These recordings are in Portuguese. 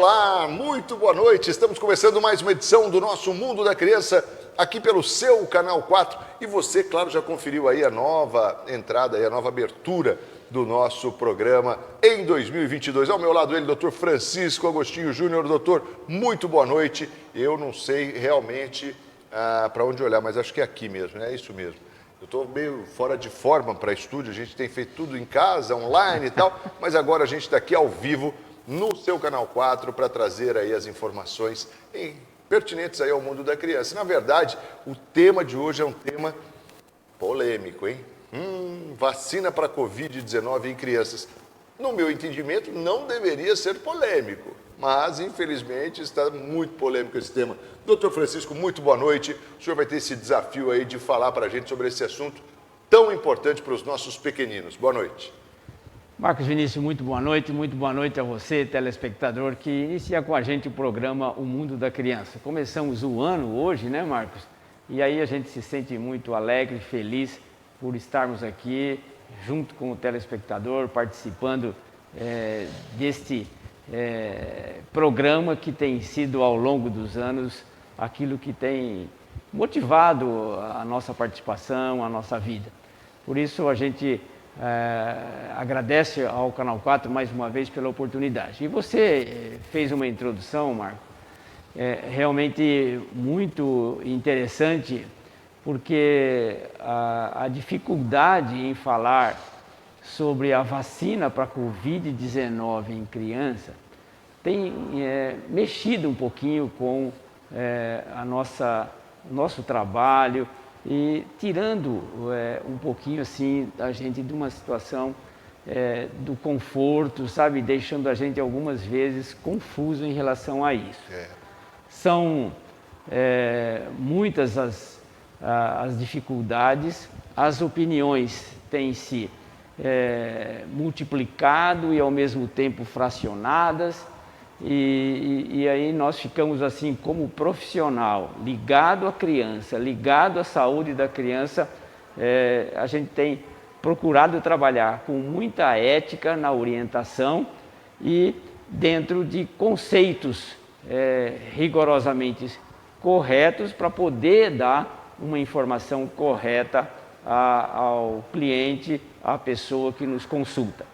Olá, muito boa noite. Estamos começando mais uma edição do nosso Mundo da Criança aqui pelo seu Canal 4. E você, claro, já conferiu aí a nova entrada, a nova abertura do nosso programa em 2022. Ao meu lado ele, Dr. Francisco Agostinho Júnior. Doutor, muito boa noite. Eu não sei realmente para onde olhar, mas acho que é aqui mesmo, é isso mesmo. Eu estou meio fora de forma para estúdio, a gente tem feito tudo em casa, online e tal, mas agora a gente está aqui ao vivo no seu Canal 4 para trazer aí as informações pertinentes aí ao mundo da criança. Na verdade, o tema de hoje é um tema polêmico, hein? Vacina para Covid-19 em crianças. No meu entendimento, não deveria ser polêmico, mas infelizmente está muito polêmico esse tema. Doutor Francisco, muito boa noite. O senhor vai ter esse desafio aí de falar para a gente sobre esse assunto tão importante para os nossos pequeninos. Boa noite. Marcos Vinícius, muito boa noite a você, telespectador, que inicia com a gente o programa O Mundo da Criança. Começamos o ano hoje, né, Marcos? E aí a gente se sente muito alegre, feliz por estarmos aqui junto com o telespectador, participando deste programa que tem sido ao longo dos anos aquilo que tem motivado a nossa participação, a nossa vida. Por isso a gente agradece ao Canal 4 mais uma vez pela oportunidade. E você fez uma introdução, Marco, realmente muito interessante, porque a dificuldade em falar sobre a vacina para a Covid-19 em criança tem mexido um pouquinho com nosso trabalho, e tirando um pouquinho assim a gente de uma situação do conforto, sabe, deixando a gente algumas vezes confuso em relação a isso. São muitas as dificuldades, as opiniões têm se multiplicado e ao mesmo tempo fracionadas. E aí nós ficamos assim como profissional, ligado à criança, ligado à saúde da criança, a gente tem procurado trabalhar com muita ética na orientação e dentro de conceitos rigorosamente corretos para poder dar uma informação correta ao cliente, à pessoa que nos consulta.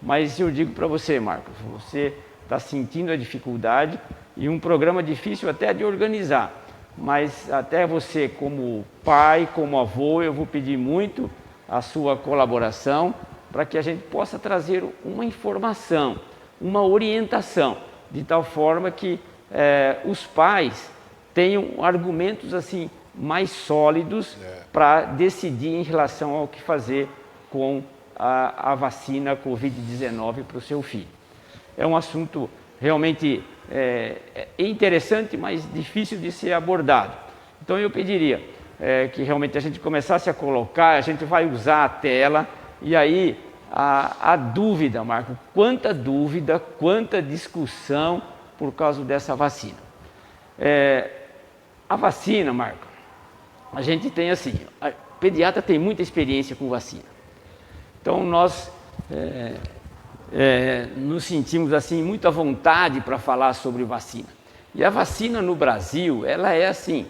Mas eu digo para você, Marcos, você está sentindo a dificuldade e um programa difícil até de organizar, mas até você como pai, como avô, eu vou pedir muito a sua colaboração para que a gente possa trazer uma informação, uma orientação, de tal forma que os pais tenham argumentos assim mais sólidos para decidir em relação ao que fazer com a vacina Covid-19 para o seu filho. É um assunto realmente interessante, mas difícil de ser abordado. Então eu pediria que realmente a gente começasse a colocar, a gente vai usar a tela, e aí a dúvida, Marco, quanta discussão por causa dessa vacina. A vacina, Marco, a gente tem assim, a pediatra tem muita experiência com vacina. Então nós nos sentimos assim muito à vontade para falar sobre vacina. E a vacina no Brasil, ela é assim,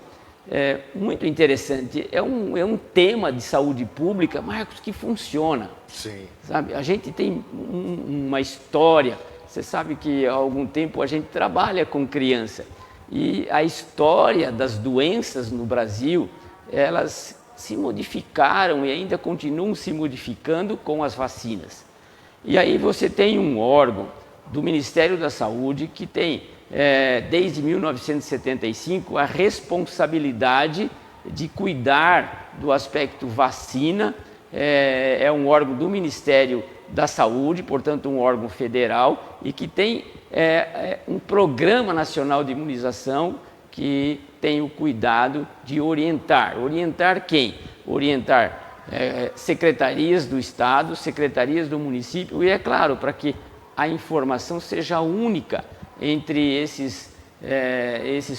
muito interessante. É um tema de saúde pública, Marcos, que funciona. Sim. Sabe? A gente tem uma história. Você sabe que há algum tempo a gente trabalha com criança. E a história das doenças no Brasil, elas se modificaram e ainda continuam se modificando com as vacinas. E aí você tem um órgão do Ministério da Saúde que tem, desde 1975, a responsabilidade de cuidar do aspecto vacina. É um órgão do Ministério da Saúde, portanto um órgão federal, e que tem um Programa Nacional de Imunização que tem o cuidado de orientar. Orientar quem? Orientar secretarias do Estado, secretarias do município, e é claro, para que a informação seja única entre esses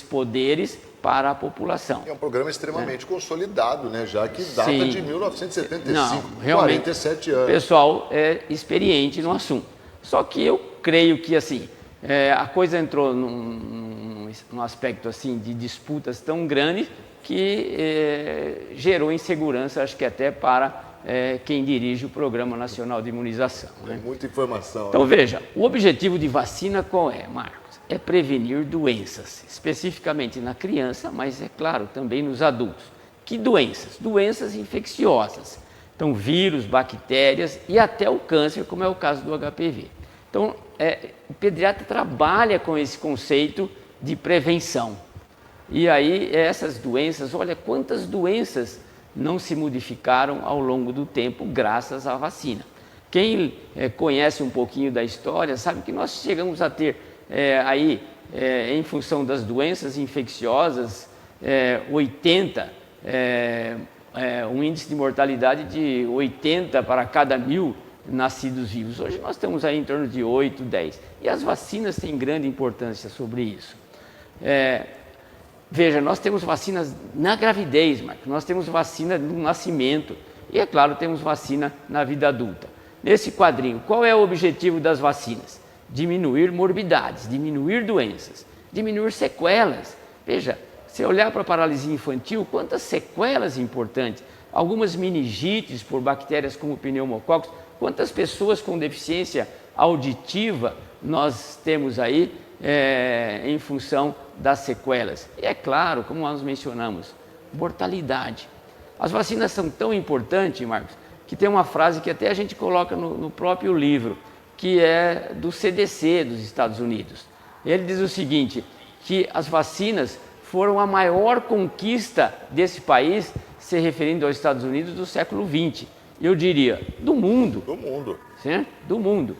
poderes para a população. É um programa extremamente consolidado, né? Já que data de 1975, Não, realmente, 47 anos. O pessoal é experiente no assunto. Só que eu creio que assim, a coisa entrou num aspecto assim de disputas tão grande que gerou insegurança, acho que até para quem dirige o Programa Nacional de Imunização. Né? Muita informação. Então, veja, o objetivo de vacina qual é, Marcos? É prevenir doenças, especificamente na criança, mas é claro, também nos adultos. Que doenças? Doenças infecciosas. Então, vírus, bactérias e até o câncer, como é o caso do HPV. Então, o pediatra trabalha com esse conceito de prevenção. E aí, essas doenças, olha quantas doenças não se modificaram ao longo do tempo graças à vacina. Quem conhece um pouquinho da história sabe que nós chegamos a ter em função das doenças infecciosas, 80, um índice de mortalidade de 80 para cada 1000 nascidos vivos. Hoje nós estamos aí em torno de 8, 10. E as vacinas têm grande importância sobre isso. Veja, nós temos vacinas na gravidez, Marcos, nós temos vacina no nascimento e, é claro, temos vacina na vida adulta. Nesse quadrinho, qual é o objetivo das vacinas? Diminuir morbidades, diminuir doenças, diminuir sequelas. Veja, se olhar para a paralisia infantil, quantas sequelas importantes, algumas meningites por bactérias como pneumococcus, quantas pessoas com deficiência auditiva nós temos aí em função das sequelas. E é claro, como nós mencionamos, mortalidade. As vacinas são tão importantes, Marcos, que tem uma frase que até a gente coloca no próprio livro, que é do CDC dos Estados Unidos. Ele diz o seguinte, que as vacinas foram a maior conquista desse país, se referindo aos Estados Unidos, do século XX. Eu diria, do mundo. Do mundo. Certo? Do mundo.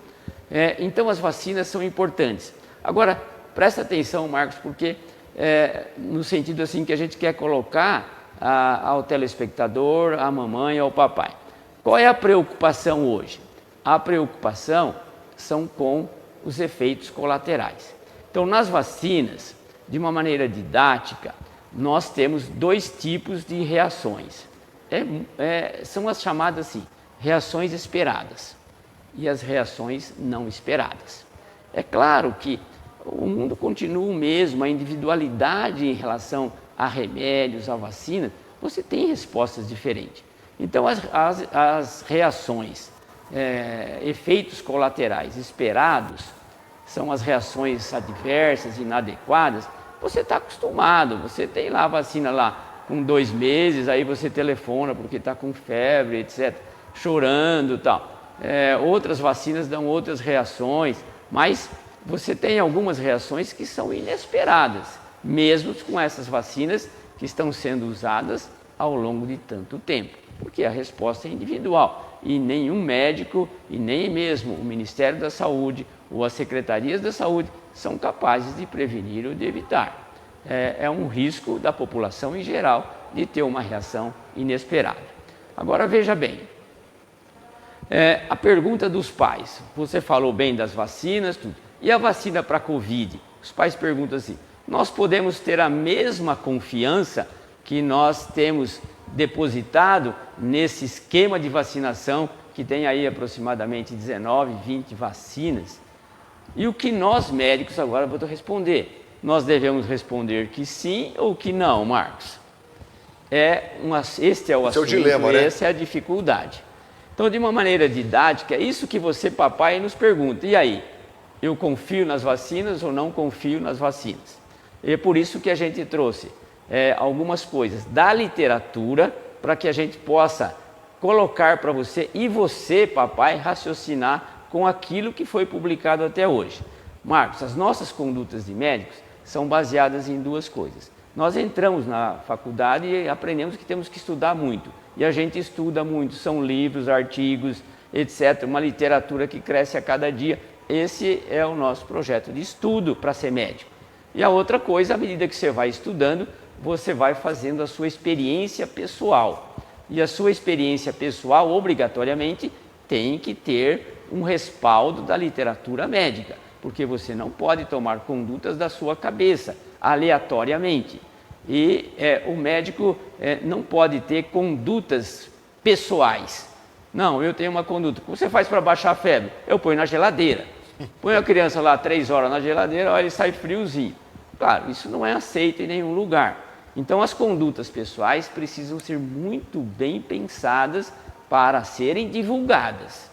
Então, as vacinas são importantes. Agora, presta atenção, Marcos, porque no sentido assim que a gente quer colocar ao telespectador, à mamãe, ao papai. Qual é a preocupação hoje? A preocupação são com os efeitos colaterais. Então, nas vacinas, de uma maneira didática, nós temos 2 tipos de reações. São as chamadas assim, reações esperadas e as reações não esperadas. É claro que o mundo continua o mesmo, a individualidade em relação a remédios, a vacinas, você tem respostas diferentes. Então, as reações, efeitos colaterais esperados, são as reações adversas, inadequadas, você está acostumado, você tem lá a vacina lá com 2 meses, aí você telefona porque está com febre, etc., chorando e tal. Outras vacinas dão outras reações, mas você tem algumas reações que são inesperadas, mesmo com essas vacinas que estão sendo usadas ao longo de tanto tempo, porque a resposta é individual e nenhum médico e nem mesmo o Ministério da Saúde ou as secretarias da saúde são capazes de prevenir ou de evitar. É um risco da população em geral de ter uma reação inesperada. Agora veja bem, a pergunta dos pais, você falou bem das vacinas, tudo. E a vacina para a Covid? Os pais perguntam assim, nós podemos ter a mesma confiança que nós temos depositado nesse esquema de vacinação que tem aí aproximadamente 19, 20 vacinas? E o que nós médicos, agora vou responder, nós devemos responder que sim ou que não, Marcos? Este é o assunto, dilema, né? Essa é a dificuldade. Então, de uma maneira didática, é isso que você, papai, nos pergunta. E aí, eu confio nas vacinas ou não confio nas vacinas? E é por isso que a gente trouxe algumas coisas da literatura para que a gente possa colocar para você e você, papai, raciocinar com aquilo que foi publicado até hoje. Marcos, as nossas condutas de médicos são baseadas em 2 coisas. Nós entramos na faculdade e aprendemos que temos que estudar muito. E a gente estuda muito, são livros, artigos, etc. Uma literatura que cresce a cada dia. Esse é o nosso projeto de estudo para ser médico. E a outra coisa, à medida que você vai estudando, você vai fazendo a sua experiência pessoal. E a sua experiência pessoal, obrigatoriamente, tem que ter um respaldo da literatura médica, porque você não pode tomar condutas da sua cabeça, aleatoriamente. E o médico não pode ter condutas pessoais. Não, eu tenho uma conduta. O que você faz para baixar a febre? Eu ponho na geladeira. Põe a criança lá 3 horas na geladeira, olha, ele sai friozinho. Claro, isso não é aceito em nenhum lugar. Então, as condutas pessoais precisam ser muito bem pensadas para serem divulgadas,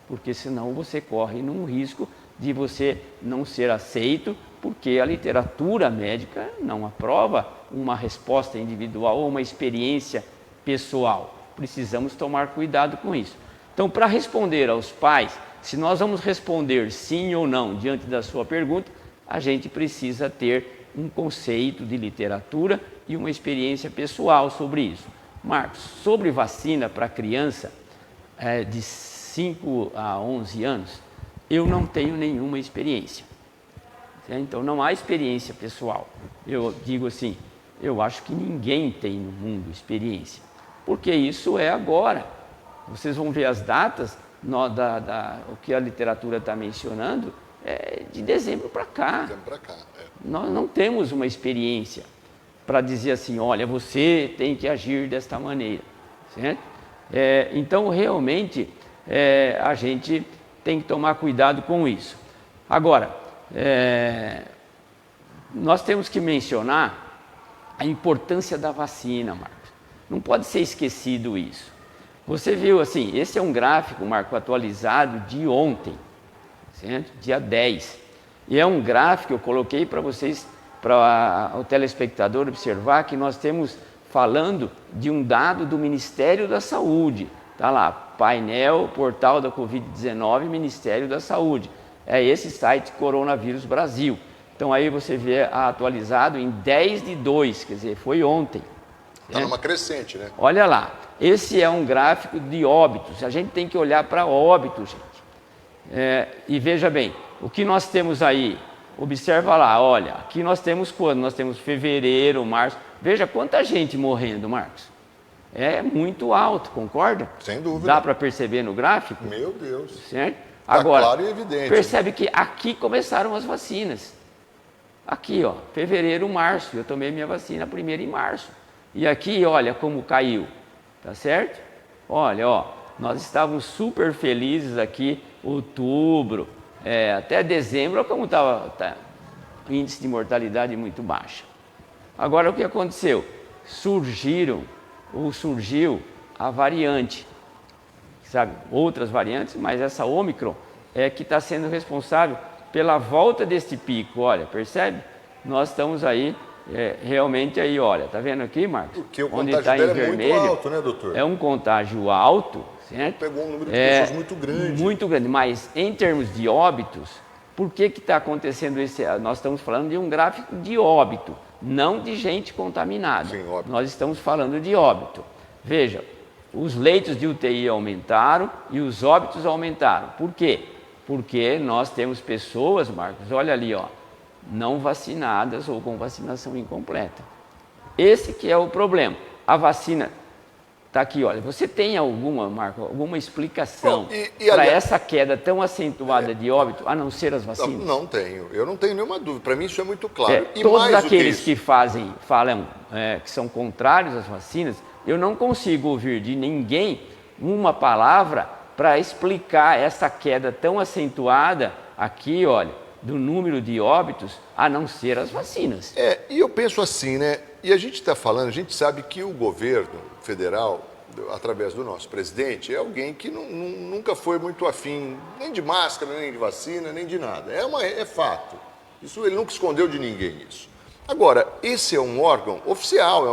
porque senão você corre num risco de você não ser aceito, porque a literatura médica não aprova uma resposta individual ou uma experiência pessoal. Precisamos tomar cuidado com isso. Então, para responder aos pais, se nós vamos responder sim ou não diante da sua pergunta, a gente precisa ter um conceito de literatura e uma experiência pessoal sobre isso. Marcos, sobre vacina para criança de 5 a 11 anos, eu não tenho nenhuma experiência. Então, não há experiência pessoal. Eu digo assim, eu acho que ninguém tem no mundo experiência, porque isso é agora. Vocês vão ver as datas, o que a literatura está mencionando, é de dezembro para cá. Nós não temos uma experiência para dizer assim, olha, você tem que agir desta maneira. Certo? Então, realmente, a gente tem que tomar cuidado com isso. Agora, nós temos que mencionar a importância da vacina, Marcos. Não pode ser esquecido isso. Você viu assim, esse é um gráfico, Marco, atualizado de ontem, certo? Dia 10. E é um gráfico que eu coloquei para vocês, para o telespectador observar que nós temos falando de um dado do Ministério da Saúde. Está lá, painel, portal da Covid-19, Ministério da Saúde. É esse site Coronavírus Brasil. Então aí você vê atualizado em 10/2, quer dizer, foi ontem. Está numa crescente, né? Olha lá, esse é um gráfico de óbitos. A gente tem que olhar para óbitos, gente. E veja bem, o que nós temos aí, observa lá, olha, aqui nós temos quando? Nós temos fevereiro, março. Veja quanta gente morrendo, Marcos. É muito alto, concorda? Sem dúvida. Dá para perceber no gráfico? Meu Deus. Certo? Tá agora, claro e evidente. Percebe que aqui começaram as vacinas. Aqui, ó, fevereiro, março. Eu tomei minha vacina primeiro em março. E aqui, olha como caiu. Tá certo? Olha, ó, nós estávamos super felizes aqui, outubro, até dezembro, olha como estava o índice de mortalidade muito baixo. Agora, o que aconteceu? Surgiu a variante, sabe, outras variantes, mas essa Ômicron é que está sendo responsável pela volta deste pico. Olha, percebe? Nós estamos aí, realmente aí, olha, tá vendo aqui, Marcos? Porque o onde contágio está em dele vermelho, é muito alto, né, doutor? É um contágio alto, certo? Pegou um número de pessoas muito grande. Muito grande, mas em termos de óbitos, por que está acontecendo isso? Nós estamos falando de um gráfico de óbito, não de gente contaminada. Sim, óbito. Nós estamos falando de óbito. Veja, os leitos de UTI aumentaram e os óbitos aumentaram. Por quê? Porque nós temos pessoas, Marcos, olha ali, ó, não vacinadas ou com vacinação incompleta. Esse que é o problema. A vacina está aqui, olha, você tem alguma explicação para essa queda tão acentuada de óbito, a não ser as vacinas? Não tenho, eu não tenho nenhuma dúvida, para mim isso é muito claro. E todos mais aqueles que falam que são contrários às vacinas, eu não consigo ouvir de ninguém uma palavra para explicar essa queda tão acentuada aqui, olha, do número de óbitos, a não ser as vacinas. E eu penso assim, né? E a gente está falando, a gente sabe que o governo federal, através do nosso presidente, é alguém que nunca foi muito afim nem de máscara, nem de vacina, nem de nada. É fato. Isso ele nunca escondeu de ninguém isso. Agora, esse é um órgão oficial,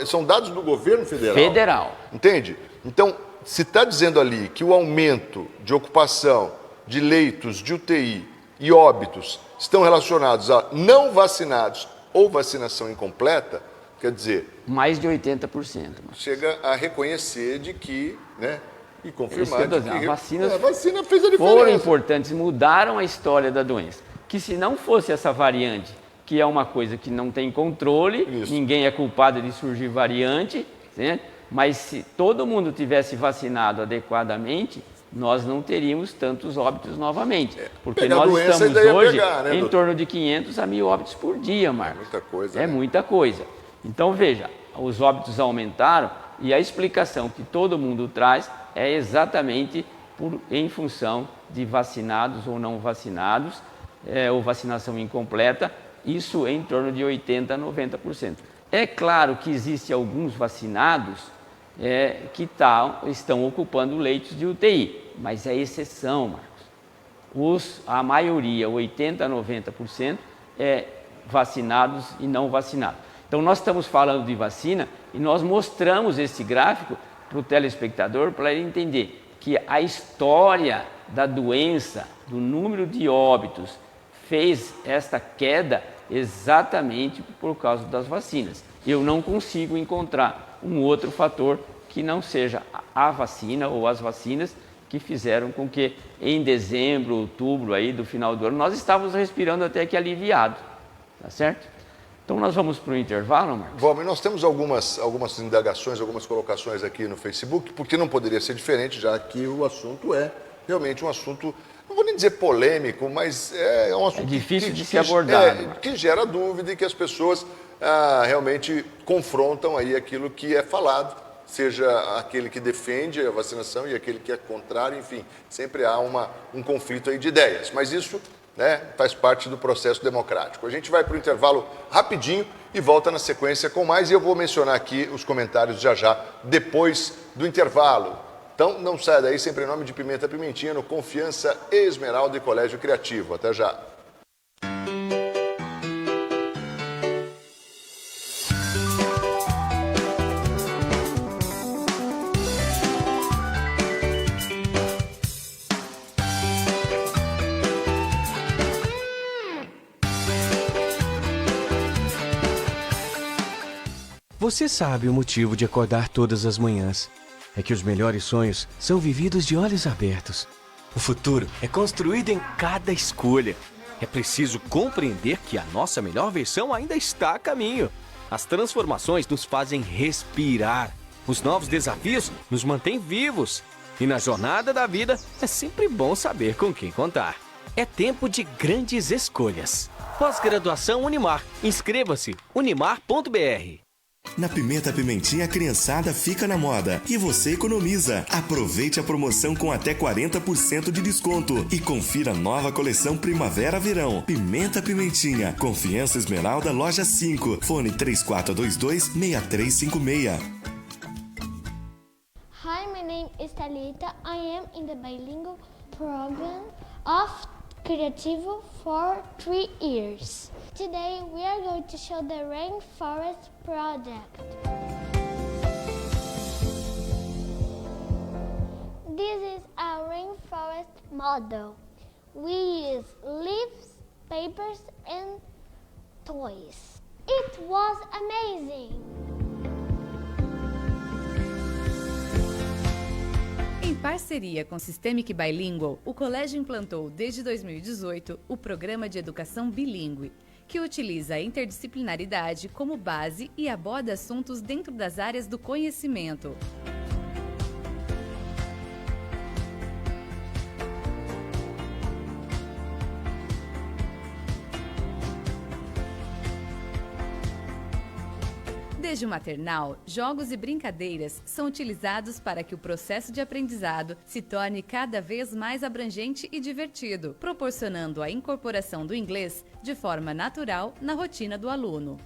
são dados do governo federal. Federal. Entende? Então, se está dizendo ali que o aumento de ocupação de leitos de UTI e óbitos estão relacionados a não vacinados ou vacinação incompleta, quer dizer... Mais de 80%. Chega a reconhecer de que, né, e confirmar de que a vacina fez a diferença. Foram importantes, mudaram a história da doença. Que se não fosse essa variante, que é uma coisa que não tem controle, ninguém é culpado de surgir variante, certo? Mas se todo mundo tivesse vacinado adequadamente, nós não teríamos tantos óbitos novamente. Porque nós estamos hoje em torno de 500 a 1.000 óbitos por dia, Marcos. Muita coisa. É muita coisa. Então, veja, os óbitos aumentaram e a explicação que todo mundo traz é exatamente em função de vacinados ou não vacinados, ou vacinação incompleta, isso em torno de 80% a 90%. É claro que existem alguns vacinados que estão ocupando leitos de UTI, mas é exceção, Marcos. A maioria, 80% a 90%, é vacinados e não vacinados. Então, nós estamos falando de vacina e nós mostramos esse gráfico para o telespectador para ele entender que a história da doença, do número de óbitos, fez esta queda exatamente por causa das vacinas. Eu não consigo encontrar um outro fator que não seja a vacina ou as vacinas que fizeram com que em dezembro, outubro, aí, do final do ano, nós estávamos respirando até que aliviado, tá certo? Então nós vamos para o intervalo, Marcos? Vamos, e nós temos algumas indagações, algumas colocações aqui no Facebook, porque não poderia ser diferente, já que o assunto é realmente um assunto, não vou nem dizer polêmico, mas é um assunto difícil de ser abordado. Que gera dúvida e que as pessoas realmente confrontam aí aquilo que é falado, seja aquele que defende a vacinação e aquele que é contrário, enfim, sempre há um conflito aí de ideias, mas isso faz parte do processo democrático. A gente vai para o intervalo rapidinho e volta na sequência com mais, e eu vou mencionar aqui os comentários já depois do intervalo. Então não saia daí, sempre em nome de Pimenta Pimentinha, no Confiança, Esmeralda e Colégio Criativo. Até já. Você sabe o motivo de acordar todas as manhãs. É que os melhores sonhos são vividos de olhos abertos. O futuro é construído em cada escolha. É preciso compreender que a nossa melhor versão ainda está a caminho. As transformações nos fazem respirar. Os novos desafios nos mantêm vivos. E na jornada da vida é sempre bom saber com quem contar. É tempo de grandes escolhas. Pós-graduação Unimar. Inscreva-se unimar.br. Na Pimenta Pimentinha, a criançada fica na moda e você economiza. Aproveite a promoção com até 40% de desconto e confira a nova coleção Primavera-Verão. Pimenta Pimentinha, Confiança Esmeralda, Loja 5, fone 3422-6356. Hi, my name is Thalita. I am in the bilingual program of Criativo for 3 years. Today we are going to show the rainforest project. This is a rainforest model. We use leaves, papers and toys. It was amazing! Em parceria com Systemic Bilingual, o colégio implantou desde 2018 o Programa de Educação Bilíngue, que utiliza a interdisciplinaridade como base e aborda assuntos dentro das áreas do conhecimento. Desde o maternal, jogos e brincadeiras são utilizados para que o processo de aprendizado se torne cada vez mais abrangente e divertido, proporcionando a incorporação do inglês de forma natural na rotina do aluno.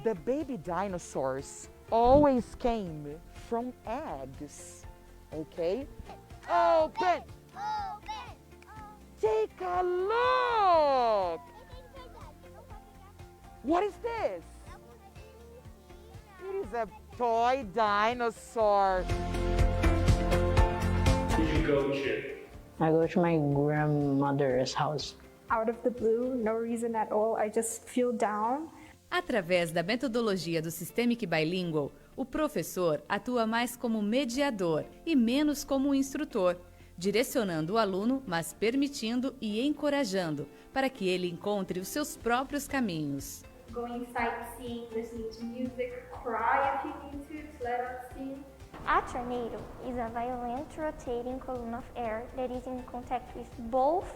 The baby dinosaurs always came from eggs. Okay? Open! Open! Take a look! What is this? It is a toy dinosaur. Where did you go to? I go to my grandmother's house. Out of the blue, no reason at all, I just feel down. Através da metodologia do Systemic Bilingual, o professor atua mais como mediador e menos como instrutor, direcionando o aluno, mas permitindo e encorajando para que ele encontre os seus próprios caminhos. Going sightseeing, listening to music, cry if you need to let out steam. A tornado is a violent rotating column of air that is in contact with both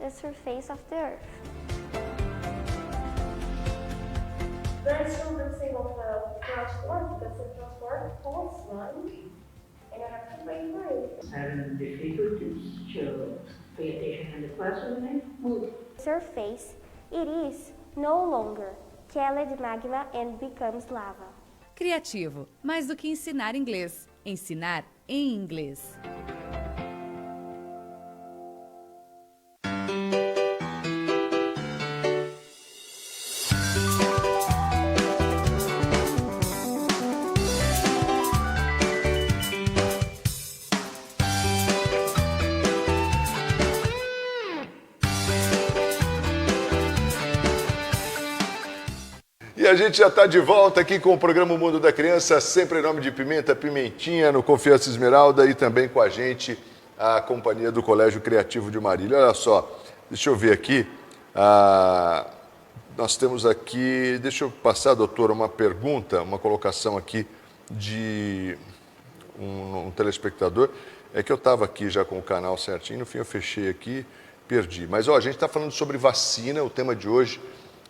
the surface of the earth. Very convincing of the transport, because the transport pulls one, and I have to wait for it. Having difficulties to Pay attention in the classroom and move. Surface, it is no longer colored magma and becomes lava. Criativo, mais do que ensinar inglês. Ensinar em inglês. E a gente já está de volta aqui com o programa O Mundo da Criança, sempre em nome de Pimenta Pimentinha, no Confiança Esmeralda, e também com a gente a companhia do Colégio Criativo de Marília. Olha só, deixa eu ver aqui, nós temos aqui, deixa eu passar, doutora, uma pergunta, uma colocação aqui de um telespectador. É que eu estava aqui já com o canal certinho, no fim eu fechei aqui, perdi. Mas ó, a gente está falando sobre vacina, o tema de hoje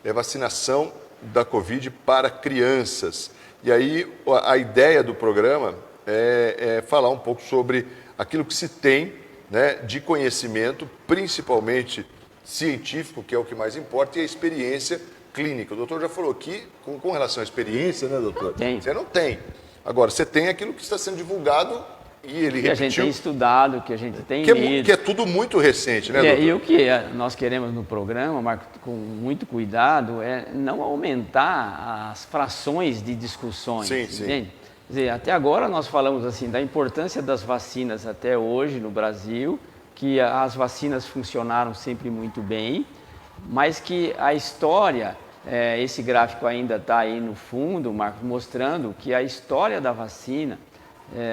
é vacinação da Covid para crianças. E aí a ideia do programa é falar um pouco sobre aquilo que se tem, né, de conhecimento, principalmente científico, que é o que mais importa, e a experiência clínica. O doutor já falou aqui, com relação à experiência, né, doutor? Tem. Você não tem. Agora, você tem aquilo que está sendo divulgado e ele que repetiu. a gente tem estudado, que a gente tem Que lido. é tudo muito recente, né, doutor? E o que nós queremos no programa, Marco, com muito cuidado, é não aumentar as frações de discussões. Sim, entende? sim. Quer dizer, até agora nós falamos assim da importância das vacinas até hoje no Brasil, que as vacinas funcionaram sempre muito bem, mas que a história, esse gráfico ainda está aí no fundo, Marco, mostrando que a história da vacina,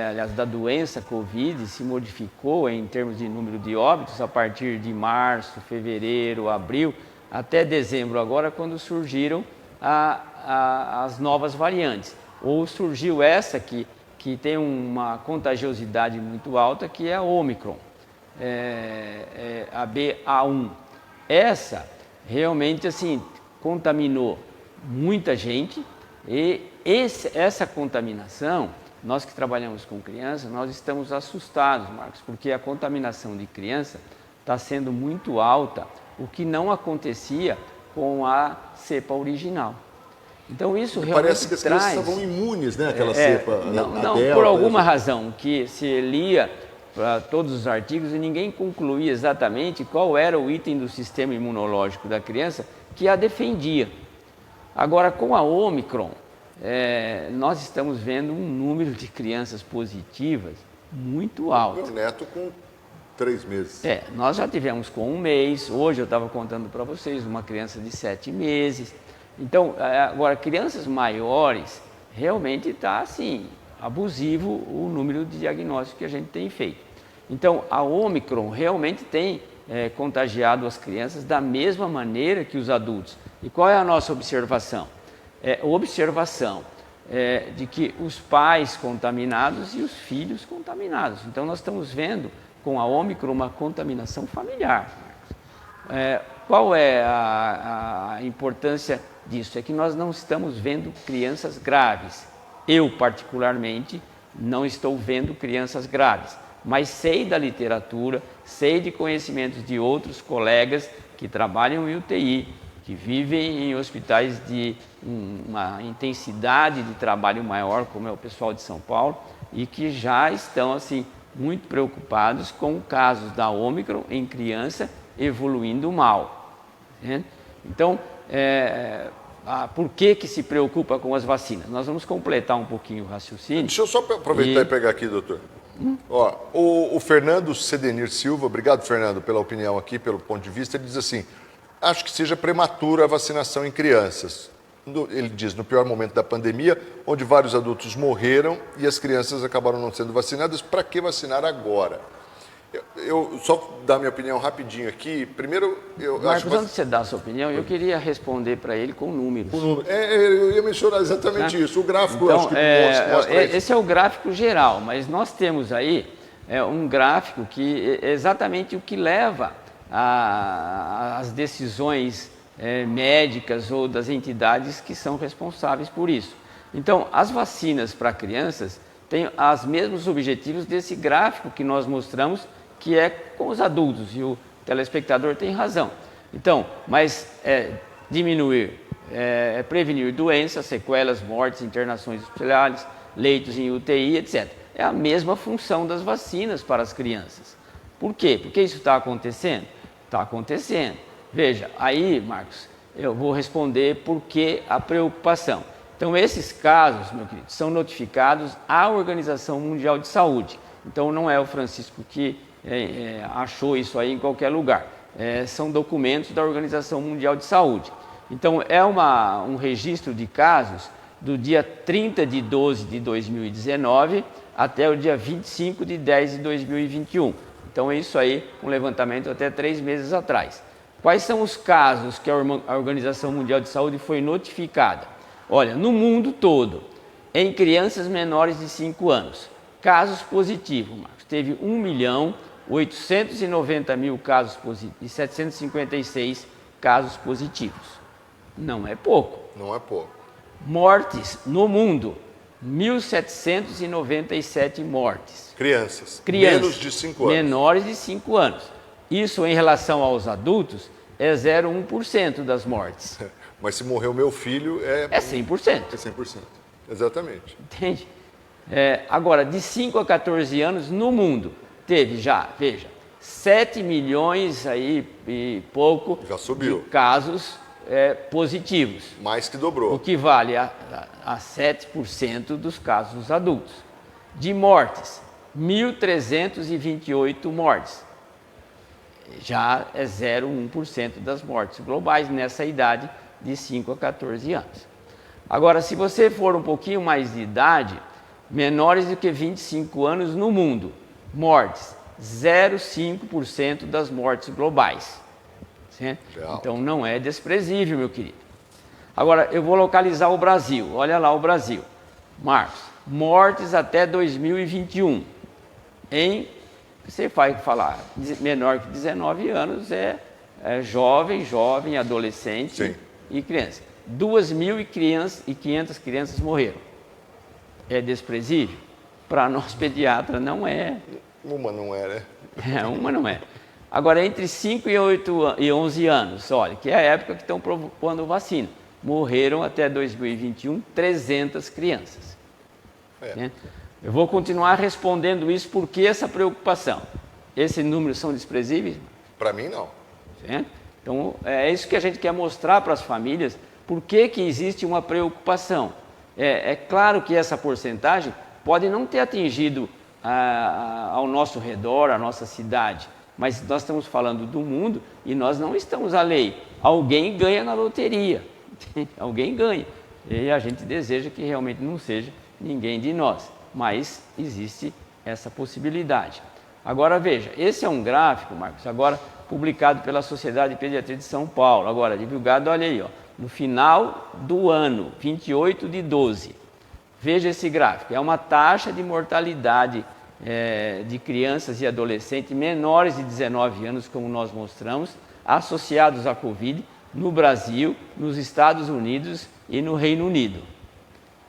aliás, da doença Covid, se modificou em termos de número de óbitos a partir de março, fevereiro, abril, até dezembro agora, quando surgiram as novas variantes. Ou surgiu essa que tem uma contagiosidade muito alta, que é a Omicron, a BA1. Essa realmente assim contaminou muita gente e essa contaminação, nós que trabalhamos com crianças, nós estamos assustados, Marcos, porque a contaminação de criança está sendo muito alta, o que não acontecia com a cepa original. Então isso realmente parece que as crianças estavam imunes, né, aquela cepa. Não, por alguma razão, que se lia para todos os artigos e ninguém concluía exatamente qual era o item do sistema imunológico da criança que a defendia. Agora, com a Omicron, nós estamos vendo um número de crianças positivas muito alto. Meu neto com 3 meses. Nós já tivemos com 1 mês, hoje eu estava contando para vocês, uma criança de 7 meses. Então, agora, crianças maiores, realmente está assim, abusivo o número de diagnósticos que a gente tem feito. Então, a Omicron realmente tem contagiado as crianças da mesma maneira que os adultos. E qual é a nossa observação? De que os pais contaminados e os filhos contaminados. Então, nós estamos vendo com a Omicron uma contaminação familiar. Qual é a importância disso? É que nós não estamos vendo crianças graves. Eu, particularmente, não estou vendo crianças graves, mas sei da literatura, sei de conhecimentos de outros colegas que trabalham em UTI, que vivem em hospitais de uma intensidade de trabalho maior, como é o pessoal de São Paulo, e que já estão assim muito preocupados com casos da Omicron em criança evoluindo mal. Então, por que se preocupa com as vacinas? Nós vamos completar um pouquinho o raciocínio. Deixa eu só aproveitar e pegar aqui, doutor. O Fernando Sedenir Silva, obrigado, Fernando, pela opinião aqui, pelo ponto de vista, ele diz assim: acho que seja prematura a vacinação em crianças. Ele diz, no pior momento da pandemia, onde vários adultos morreram e as crianças acabaram não sendo vacinadas, para que vacinar agora? Eu só dar minha opinião rapidinho aqui. Primeiro, Marcos, antes de você dar a sua opinião, eu queria responder para ele com números. Eu ia mencionar exatamente isso. O gráfico, então, acho que mostra isso. Esse é o gráfico geral, mas nós temos aí um gráfico que é exatamente o que leva às decisões médicas ou das entidades que são responsáveis por isso. Então, as vacinas para crianças têm os mesmos objetivos desse gráfico que nós mostramos, que é com os adultos, e o telespectador tem razão. Então, mas diminuir, prevenir doenças, sequelas, mortes, internações hospitalares, leitos em UTI, etc. É a mesma função das vacinas para as crianças. Por quê? Porque isso está acontecendo? Está acontecendo. Veja, aí, Marcos, eu vou responder por que a preocupação. Então, esses casos, meu querido, são notificados à Organização Mundial de Saúde. Então, não é o Francisco que achou isso aí em qualquer lugar. São documentos da Organização Mundial de Saúde. Então, é um registro de casos do dia 30 de 12 de 2019 até o dia 25 de 10 de 2021. Então, é isso aí, um levantamento até 3 meses atrás. Quais são os casos que a Organização Mundial de Saúde foi notificada? Olha, no mundo todo, em crianças menores de 5 anos, casos positivos, Marcos, teve 1.890.000 casos positivos e 756 casos positivos. Não é pouco. Não é pouco. Mortes no mundo, 1.797 mortes. Crianças. Menos de 5 anos. Menores de 5 anos. Isso em relação aos adultos é 0,1% das mortes. Mas se morreu meu filho é 100%. É 100%. Exatamente. Entende? Agora, de 5 a 14 anos no mundo, teve já, veja, 7 milhões aí e pouco já subiu. De casos positivos. Mais que dobrou. O que vale a 7% dos casos dos adultos. De mortes, 1.328 mortes. Já é 0,1% das mortes globais nessa idade de 5 a 14 anos. Agora, se você for um pouquinho mais de idade, menores do que 25 anos no mundo, mortes, 0,5% das mortes globais. Certo? Então, não é desprezível, meu querido. Agora, eu vou localizar o Brasil. Olha lá o Brasil. Marcos, mortes até 2021. Você vai falar, menor que 19 anos é jovem, adolescente. Sim. E criança. 2.500 crianças morreram. É desprezível? Para nós pediatras não é. Uma não é, né? Uma não é. Agora, entre 5 e 11 anos, olha, que é a época que estão propondo vacina, morreram até 2021 300 crianças. Né? Eu vou continuar respondendo isso porque essa preocupação. Esses números são desprezíveis? Para mim, não. Certo? Então, é isso que a gente quer mostrar para as famílias, por que existe uma preocupação. É claro que essa porcentagem pode não ter atingido ao nosso redor, a nossa cidade, mas nós estamos falando do mundo e nós não estamos alheio. Alguém ganha na loteria, alguém ganha. E a gente deseja que realmente não seja ninguém de nós, mas existe essa possibilidade. Agora veja, esse é um gráfico, Marcos, agora publicado pela Sociedade de Pediatria de São Paulo, agora divulgado, olha aí, ó, no final do ano, 28 de 12. Veja esse gráfico, é uma taxa de mortalidade de crianças e adolescentes menores de 19 anos, como nós mostramos, associados à Covid, no Brasil, nos Estados Unidos e no Reino Unido.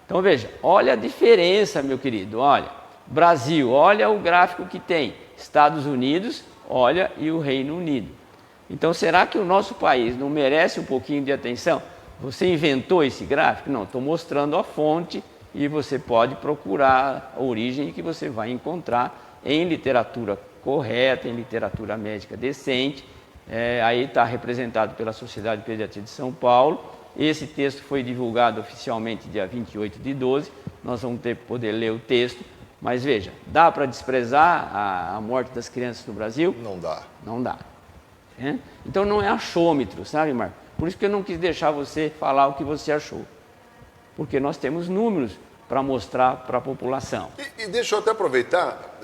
Então veja, olha a diferença, meu querido, olha, Brasil, olha o gráfico que tem, Estados Unidos, olha, e o Reino Unido. Então, será que o nosso país não merece um pouquinho de atenção? Você inventou esse gráfico? Não, estou mostrando a fonte e você pode procurar a origem que você vai encontrar em literatura correta, em literatura médica decente. Aí está representado pela Sociedade de Pediatria de São Paulo. Esse texto foi divulgado oficialmente dia 28 de 12. Nós vamos poder ler o texto. Mas veja, dá para desprezar a morte das crianças no Brasil? Não dá. Não dá. Então não é achômetro, sabe, Marco? Por isso que eu não quis deixar você falar o que você achou. Porque nós temos números para mostrar para a população. E deixa eu até aproveitar,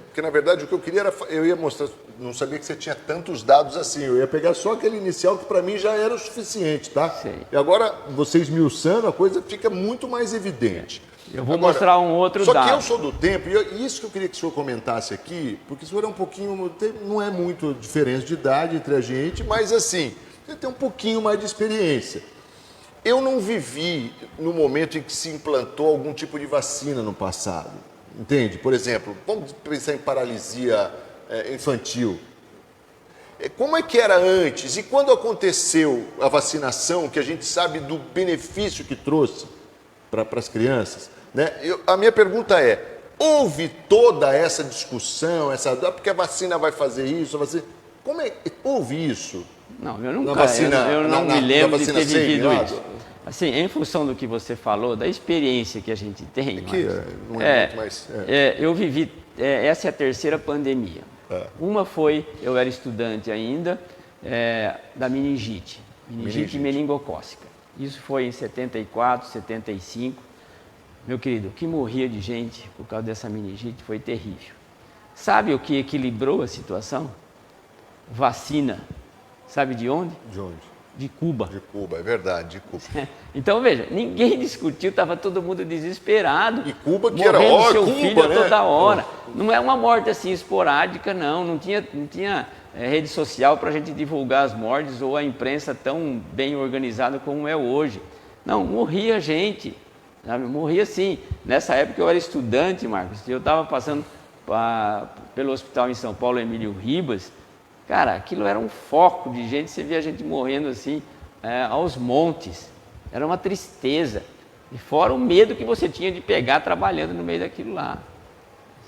porque na verdade o que eu queria era, eu ia mostrar, não sabia que você tinha tantos dados assim, eu ia pegar só aquele inicial que para mim já era o suficiente, tá? Sei. E agora, você esmiuçando, a coisa fica muito mais evidente. Eu vou mostrar um outro dado. Só que eu sou do tempo, e isso que eu queria que o senhor comentasse aqui, porque o senhor é um pouquinho, não é muito diferença de idade entre a gente, mas assim, você tem um pouquinho mais de experiência. Eu não vivi no momento em que se implantou algum tipo de vacina no passado, entende? Por exemplo, vamos pensar em paralisia infantil. Como é que era antes? E quando aconteceu a vacinação, que a gente sabe do benefício que trouxe para as crianças, né? A minha pergunta é, houve toda essa discussão, porque a vacina vai fazer isso, como é que houve isso? Não, eu nunca, eu não me lembro de ter vivido isso. Assim, em função do que você falou, da experiência que a gente tem, não é muito mais... eu vivi, essa é a terceira pandemia. Uma foi, eu era estudante ainda, da meningite meningocócica. Isso foi em 74, 75. Meu querido, o que morria de gente por causa dessa meningite foi terrível. Sabe o que equilibrou a situação? Vacina. Sabe de onde? De onde? De Cuba. De Cuba, é verdade, de Cuba. Então, veja, ninguém discutiu, estava todo mundo desesperado. E Cuba que era seu Cuba, filho né? toda hora. Não é uma morte assim esporádica, não tinha rede social para a gente divulgar as mortes ou a imprensa tão bem organizada como é hoje. Não, morria gente, sabe? Morria sim. Nessa época eu era estudante, Marcos, eu estava passando pelo hospital em São Paulo, Emílio Ribas. Cara, aquilo era um foco de gente, você via a gente morrendo assim, aos montes. Era uma tristeza. E fora o medo que você tinha de pegar trabalhando no meio daquilo lá.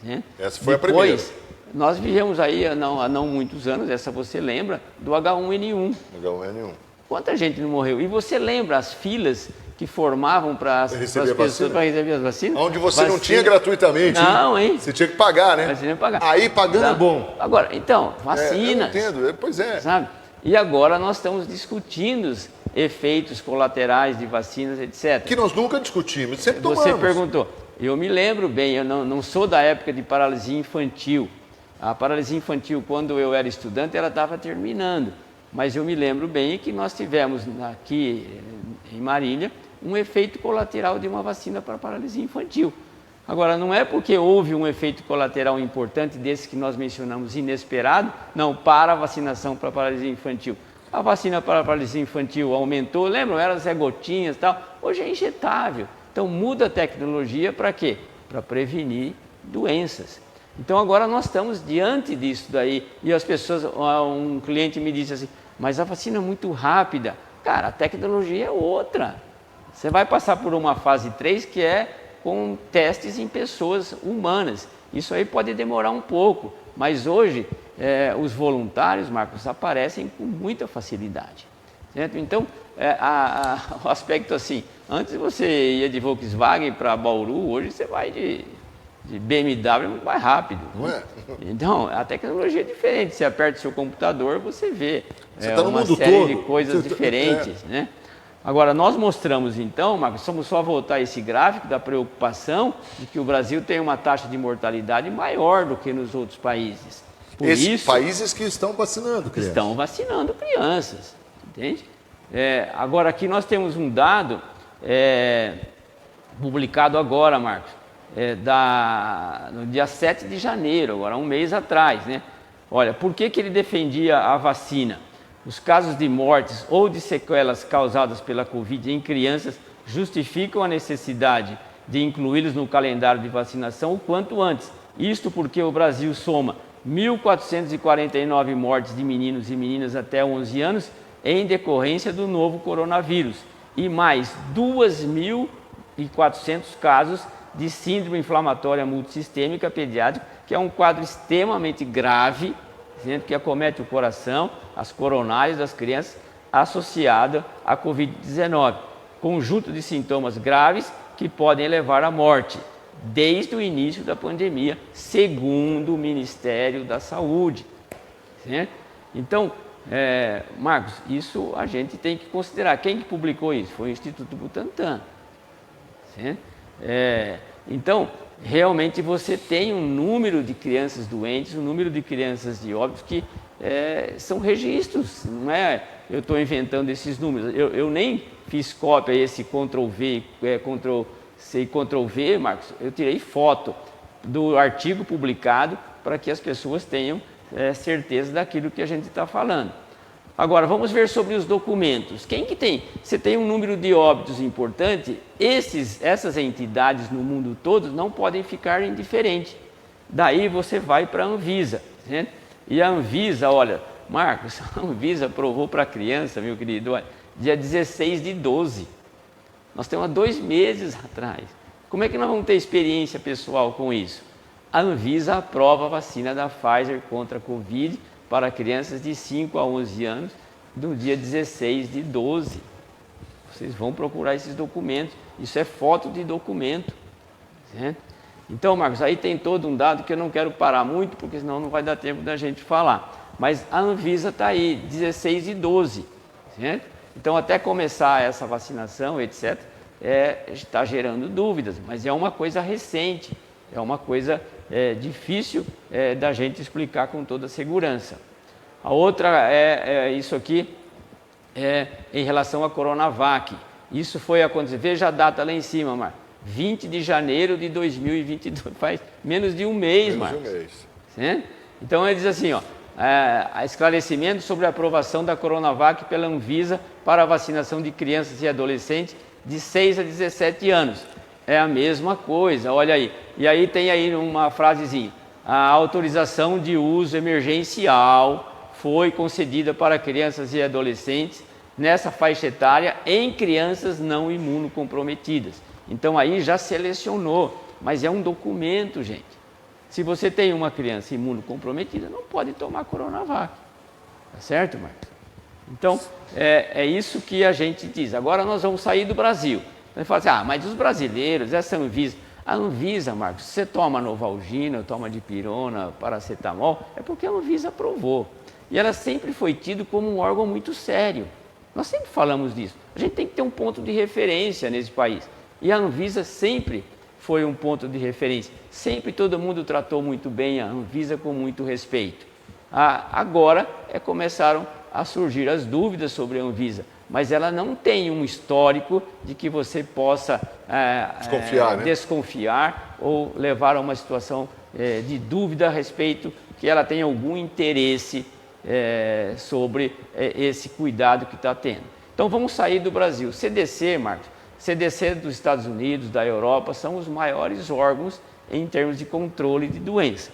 Né? Essa foi a primeira. Depois, nós vivemos aí, há não muitos anos, essa você lembra, do H1N1. H1N1. Quanta gente não morreu? E você lembra as filas que formavam para as pessoas para receber as vacinas? Onde você não tinha gratuitamente. Não, hein? Você tinha que pagar, né? Você tinha que pagar. Aí pagando é bom. Agora, então, vacinas. Eu entendo, pois é. Sabe? E agora nós estamos discutindo os efeitos colaterais de vacinas, etc. Que nós nunca discutimos, sempre tomamos. Você perguntou. Eu me lembro bem, eu não sou da época de paralisia infantil. A paralisia infantil, quando eu era estudante, ela estava terminando. Mas eu me lembro bem que nós tivemos aqui em Marília um efeito colateral de uma vacina para paralisia infantil. Agora, não é porque houve um efeito colateral importante desse que nós mencionamos, inesperado, não, para a vacinação para paralisia infantil. A vacina para a paralisia infantil aumentou, lembram? Era Zé Gotinhas e tal. Hoje é injetável. Então, muda a tecnologia para quê? Para prevenir doenças. Então, agora nós estamos diante disso daí. E as pessoas, um cliente me disse assim, mas a vacina é muito rápida. Cara, a tecnologia é outra. Você vai passar por uma fase 3 que é com testes em pessoas humanas. Isso aí pode demorar um pouco, mas hoje os voluntários, Marcos, aparecem com muita facilidade. Certo? Então, o aspecto assim, antes você ia de Volkswagen para Bauru, hoje você vai de BMW muito mais rápido. Não é? Então, a tecnologia é diferente. Você aperta o seu computador, você vê tá uma série de coisas diferentes, né? Agora, nós mostramos então, Marcos, vamos só voltar a esse gráfico da preocupação de que o Brasil tem uma taxa de mortalidade maior do que nos outros países. Por isso, países que estão vacinando crianças. Estão vacinando crianças, entende? Agora, aqui nós temos um dado publicado agora, Marcos, no dia 7 de janeiro, agora um mês atrás, né? Olha, por que ele defendia a vacina? Os casos de mortes ou de sequelas causadas pela Covid em crianças justificam a necessidade de incluí-los no calendário de vacinação o quanto antes. Isto porque o Brasil soma 1.449 mortes de meninos e meninas até 11 anos em decorrência do novo coronavírus e mais 2.400 casos de síndrome inflamatória multissistêmica pediátrica, que é um quadro extremamente grave, que acomete o coração, as coronárias das crianças, associada à Covid-19. Conjunto de sintomas graves que podem levar à morte, desde o início da pandemia, segundo o Ministério da Saúde. Certo? Então, Marcos, isso a gente tem que considerar. Quem que publicou isso? Foi o Instituto Butantan. Certo? Então, realmente você tem um número de crianças doentes, um número de crianças de óbitos que são registros, não é? Eu estou inventando esses números. Eu nem fiz cópia esse Ctrl+V, Ctrl+C e Ctrl+V, Marcos. Eu tirei foto do artigo publicado para que as pessoas tenham certeza daquilo que a gente está falando. Agora, vamos ver sobre os documentos. Quem que tem? Você tem um número de óbitos importante, essas entidades no mundo todo não podem ficar indiferentes. Daí você vai para a Anvisa. Certo? E a Anvisa, olha, Marcos, a Anvisa aprovou para criança, meu querido, olha, dia 16/12. Nós temos há 2 meses atrás. Como é que nós vamos ter experiência pessoal com isso? A Anvisa aprova a vacina da Pfizer contra a Covid para crianças de 5 a 11 anos do dia 16/12. Vocês vão procurar esses documentos. Isso é foto de documento. Certo? Então, Marcos, aí tem todo um dado que eu não quero parar muito, porque senão não vai dar tempo da gente falar. Mas a Anvisa está aí, 16/12. Certo? Então, até começar essa vacinação, etc., está gerando dúvidas, mas é uma coisa recente, é uma coisa difícil da gente explicar com toda segurança. A outra isso aqui, em relação à Coronavac. Isso foi acontecer, veja a data lá em cima, Marcos, 20 de janeiro de 2022, faz menos de um mês, Marcos. Menos de um mês. Certo? Então, ele diz assim, ó, esclarecimento sobre a aprovação da Coronavac pela Anvisa para a vacinação de crianças e adolescentes de 6 a 17 anos. É a mesma coisa, olha aí. E aí tem aí uma frasezinha. A autorização de uso emergencial foi concedida para crianças e adolescentes nessa faixa etária em crianças não imunocomprometidas. Então aí já selecionou, mas é um documento, gente. Se você tem uma criança imunocomprometida, não pode tomar Coronavac. Tá certo, Marcos? Então, é isso que a gente diz. Agora nós vamos sair do Brasil. Você fala assim, mas os brasileiros, essa Anvisa. A Anvisa, Marcos, se você toma Novalgina, toma dipirona, paracetamol, é porque a Anvisa aprovou. E ela sempre foi tida como um órgão muito sério. Nós sempre falamos disso. A gente tem que ter um ponto de referência nesse país. E a Anvisa sempre foi um ponto de referência. Sempre todo mundo tratou muito bem a Anvisa com muito respeito. Agora começaram a surgir as dúvidas sobre a Anvisa, mas ela não tem um histórico de que você possa desconfiar ou levar a uma situação de dúvida a respeito que ela tem algum interesse sobre esse cuidado que está tendo. Então vamos sair do Brasil. CDC, Marcos, CDC dos Estados Unidos, da Europa, são os maiores órgãos em termos de controle de doença.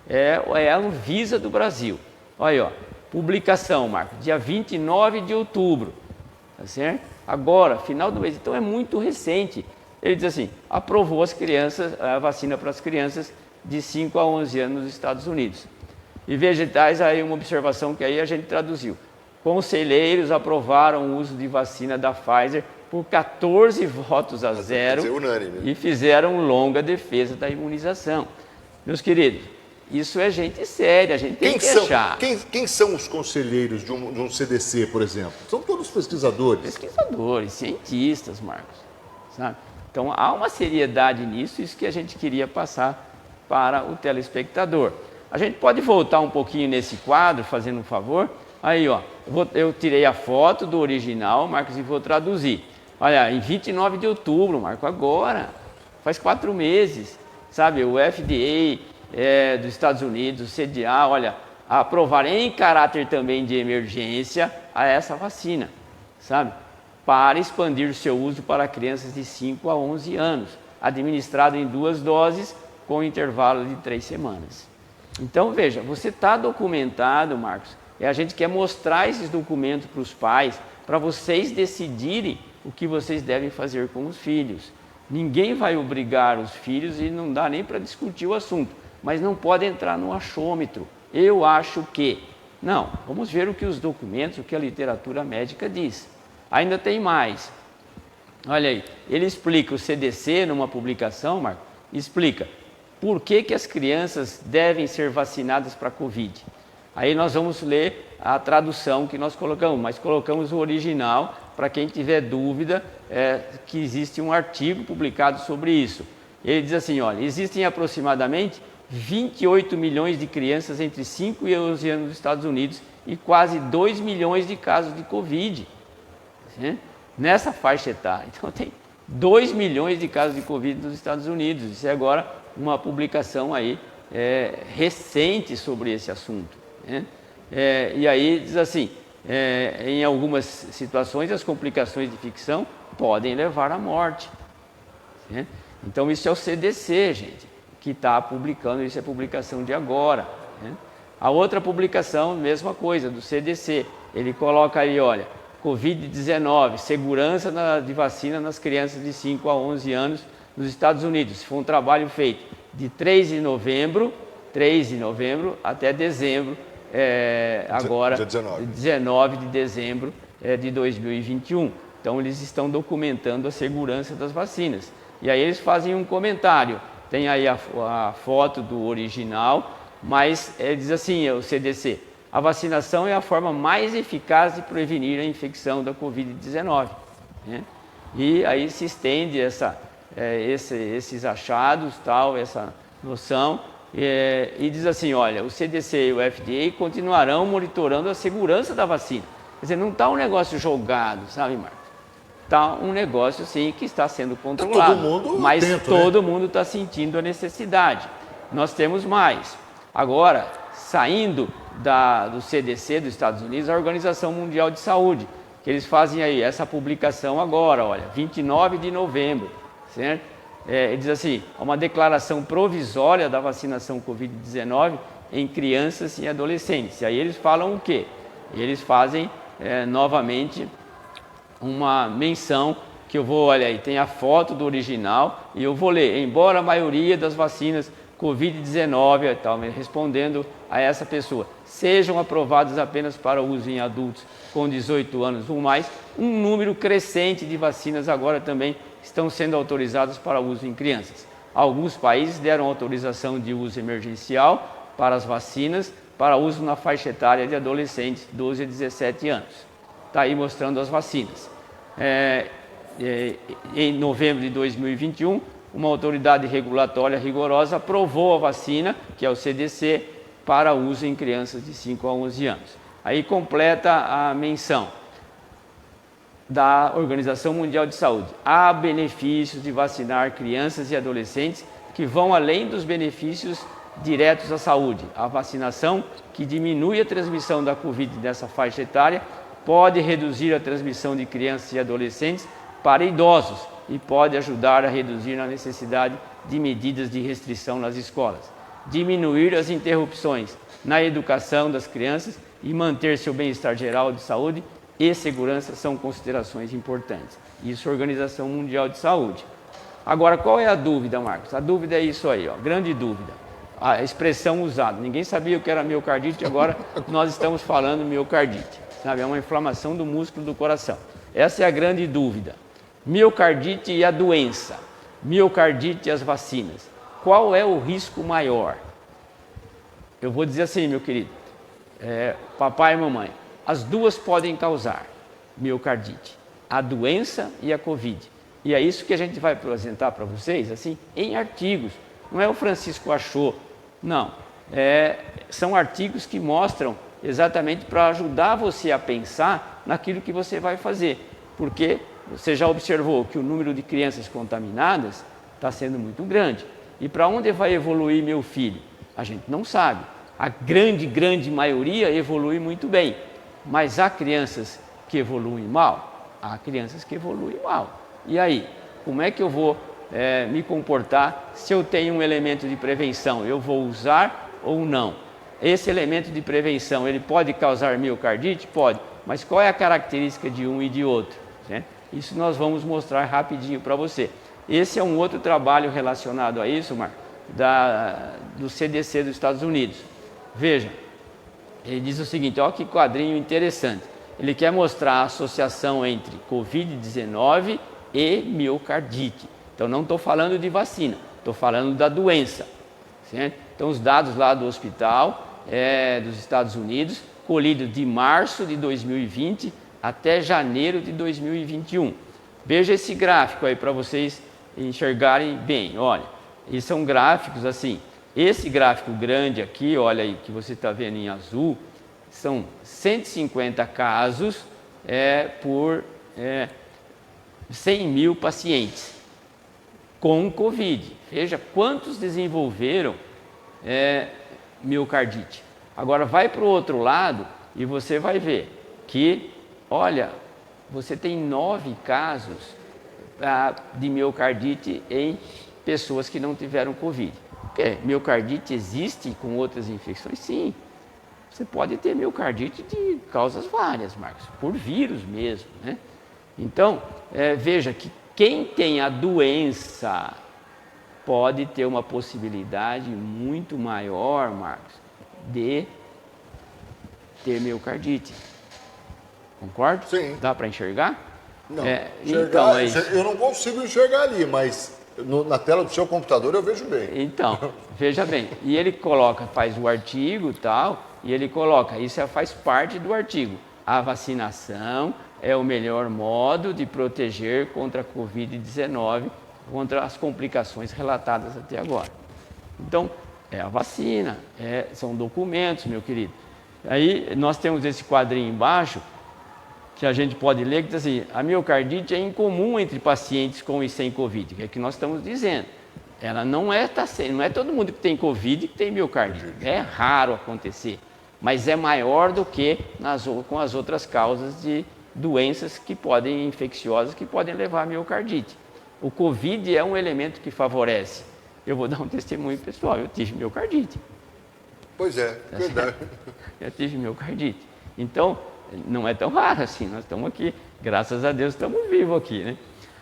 É a Anvisa do Brasil. Olha aí, ó, publicação, Marcos, dia 29 de outubro, tá certo? Agora, final do mês, então é muito recente. Ele diz assim, aprovou a vacina para as crianças de 5 a 11 anos nos Estados Unidos. E vegetais, aí uma observação que aí a gente traduziu. Conselheiros aprovaram o uso de vacina da Pfizer por 14 votos a 0 e fizeram longa defesa da imunização. Meus queridos, isso é gente séria, a gente tem que achar. Quem são os conselheiros de um CDC, por exemplo? São todos pesquisadores. Pesquisadores, cientistas, Marcos. Sabe? Então, há uma seriedade nisso, isso que a gente queria passar para o telespectador. A gente pode voltar um pouquinho nesse quadro, fazendo um favor. Aí, ó, eu tirei a foto do original, Marcos, e vou traduzir. Olha, em 29 de outubro, Marcos, agora, faz 4 meses, sabe, o FDA dos Estados Unidos, o CDA, olha, aprovar em caráter também de emergência a essa vacina, sabe, para expandir o seu uso para crianças de 5 a 11 anos, administrado em 2 doses com intervalo de 3 semanas. Então, veja, você está documentado, Marcos, a gente quer mostrar esses documentos para os pais, para vocês decidirem o que vocês devem fazer com os filhos. Ninguém vai obrigar os filhos e não dá nem para discutir o assunto, mas não pode entrar no achômetro. Eu acho que... Não, vamos ver o que os documentos, o que a literatura médica diz. Ainda tem mais. Olha aí, ele explica, o CDC, numa publicação, Marco, explica por que as crianças devem ser vacinadas para a Covid. Aí nós vamos ler a tradução que nós colocamos, mas colocamos o original para quem tiver dúvida, que existe um artigo publicado sobre isso. Ele diz assim, olha, existem aproximadamente 28 milhões de crianças entre 5 e 11 anos nos Estados Unidos e quase 2 milhões de casos de Covid, nessa faixa etária. Então tem 2 milhões de casos de Covid nos Estados Unidos. Isso é agora uma publicação aí recente sobre esse assunto. E aí diz assim, em algumas situações as complicações de infecção podem levar à morte. Então isso é o CDC, gente, que está publicando, isso é publicação de agora. né? A outra publicação, mesma coisa, do CDC, ele coloca aí, olha, Covid-19, segurança de vacina nas crianças de 5 a 11 anos nos Estados Unidos. Foi um trabalho feito de 3 de novembro até dezembro, agora, dia 19. 19 de dezembro de 2021. Então, eles estão documentando a segurança das vacinas. E aí eles fazem um comentário, tem aí a foto do original, mas diz assim, o CDC, a vacinação é a forma mais eficaz de prevenir a infecção da Covid-19. Né? E aí se estende esses achados, tal, essa noção, e diz assim, olha, o CDC e o FDA continuarão monitorando a segurança da vacina. Quer dizer, não está um negócio jogado, sabe, Marcos? Está um negócio, sim, que está sendo controlado, mas todo mundo está sentindo a necessidade. Nós temos mais. Agora, saindo do CDC dos Estados Unidos, a Organização Mundial de Saúde, que eles fazem aí essa publicação agora, olha, 29 de novembro, certo? Diz assim, uma declaração provisória da vacinação Covid-19 em crianças e adolescentes. E aí eles falam o quê? Eles fazem novamente uma menção que eu vou, olha aí, tem a foto do original e eu vou ler. Embora a maioria das vacinas Covid-19, respondendo a essa pessoa, sejam aprovadas apenas para uso em adultos com 18 anos ou mais, um número crescente de vacinas agora também estão sendo autorizadas para uso em crianças. Alguns países deram autorização de uso emergencial para as vacinas para uso na faixa etária de adolescentes, 12 a 17 anos. Está aí mostrando as vacinas. Em novembro de 2021, uma autoridade regulatória rigorosa aprovou a vacina, que é o CDC, para uso em crianças de 5 a 11 anos. Aí completa a menção da Organização Mundial de Saúde. Há benefícios de vacinar crianças e adolescentes que vão além dos benefícios diretos à saúde. A vacinação, que diminui a transmissão da Covid nessa faixa etária, pode reduzir a transmissão de crianças e adolescentes para idosos e pode ajudar a reduzir a necessidade de medidas de restrição nas escolas, diminuir as interrupções na educação das crianças e manter seu bem-estar geral de saúde e segurança são considerações importantes. Isso é a Organização Mundial de Saúde. Agora, qual é a dúvida, Marcos? A dúvida é isso aí, ó, grande dúvida. A expressão usada. Ninguém sabia o que era miocardite, agora nós estamos falando miocardite. Sabe? É uma inflamação do músculo do coração. Essa é a grande dúvida. Miocardite e a doença. Miocardite e as vacinas. Qual é o risco maior? Eu vou dizer assim, meu querido. Papai e mamãe. As duas podem causar miocardite. A doença e a Covid. E é isso que a gente vai apresentar para vocês, assim, em artigos. Não é o Francisco achou. Não. São artigos que mostram exatamente para ajudar você a pensar naquilo que você vai fazer. Porque você já observou que o número de crianças contaminadas está sendo muito grande. E para onde vai evoluir meu filho? A gente não sabe. A grande maioria evolui muito bem. Mas há crianças que evoluem mal? Há crianças que evoluem mal. E aí, como é que eu vou me comportar se eu tenho um elemento de prevenção? Eu vou usar ou não? Esse elemento de prevenção, ele pode causar miocardite? Pode. Mas qual é a característica de um e de outro? Né? Isso nós vamos mostrar rapidinho para você. Esse é um outro trabalho relacionado a isso, Marco, do CDC dos Estados Unidos. Veja, ele diz o seguinte, olha que quadrinho interessante. Ele quer mostrar a associação entre Covid-19 e miocardite. Então não estou falando de vacina, estou falando da doença. Certo? Então os dados lá do hospital dos Estados Unidos, colhidos de março de 2020 até janeiro de 2021. Veja esse gráfico aí para vocês enxergarem bem. Olha, esses são gráficos assim. Esse gráfico grande aqui, olha aí, que você está vendo em azul, são 150 casos por 100 mil pacientes com Covid. Veja quantos desenvolveram miocardite. Agora vai para o outro lado e você vai ver que, olha, você tem 9 casos de miocardite em pessoas que não tiveram Covid. Porque miocardite existe com outras infecções? Sim. Você pode ter miocardite de causas várias, Marcos, por vírus mesmo, né? Então, veja que quem tem a doença pode ter uma possibilidade muito maior, Marcos, de ter miocardite. Concorda? Sim. Dá para enxergar? Não, Então é isso. eu não consigo enxergar ali, mas na tela do seu computador eu vejo bem. Então, veja bem, e ele faz o artigo e tal, e ele coloca, isso faz parte do artigo. A vacinação é o melhor modo de proteger contra a Covid-19, contra as complicações relatadas até agora. Então, é a vacina, são documentos, meu querido. Aí nós temos esse quadrinho embaixo, que a gente pode ler, que diz assim, a miocardite é incomum entre pacientes com e sem Covid, que é o que nós estamos dizendo. Ela não é todo mundo que tem Covid que tem miocardite, é raro acontecer, mas é maior do que com as outras causas de doenças infecciosas que podem levar a miocardite. O Covid é um elemento que favorece. Eu vou dar um testemunho pessoal, eu tive miocardite. Pois é, verdade. Eu tive miocardite. Então, não é tão raro assim, nós estamos aqui, graças a Deus estamos vivos aqui, né?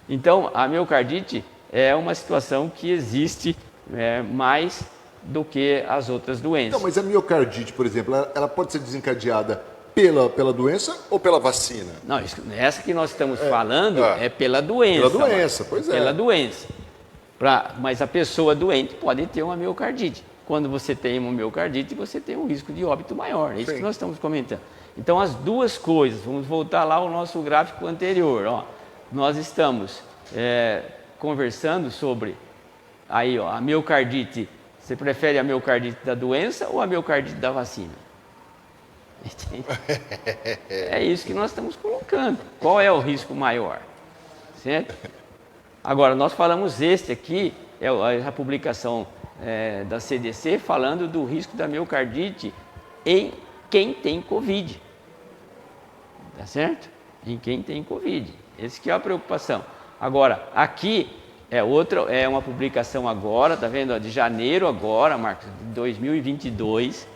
Então, a miocardite é uma situação que existe mais do que as outras doenças. Não, mas a miocardite, por exemplo, ela pode ser desencadeada pela doença ou pela vacina? Não, essa que nós estamos falando é pela doença. Pela doença, pois é. Pela doença. Mas a pessoa doente pode ter uma miocardite. Quando você tem uma miocardite, você tem um risco de óbito maior. É isso que nós estamos comentando. Então, as duas coisas, vamos voltar lá ao nosso gráfico anterior. Ó. Nós estamos conversando sobre a miocardite. Você prefere a miocardite da doença ou a miocardite da vacina? É isso que nós estamos colocando. Qual é o risco maior? Certo? Agora, nós falamos aqui, a publicação da CDC, falando do risco da miocardite em quem tem Covid. Tá certo? Em quem tem Covid. Essa que é a preocupação. Agora, aqui é uma publicação agora, tá vendo? De janeiro agora, Marcos, de 2022.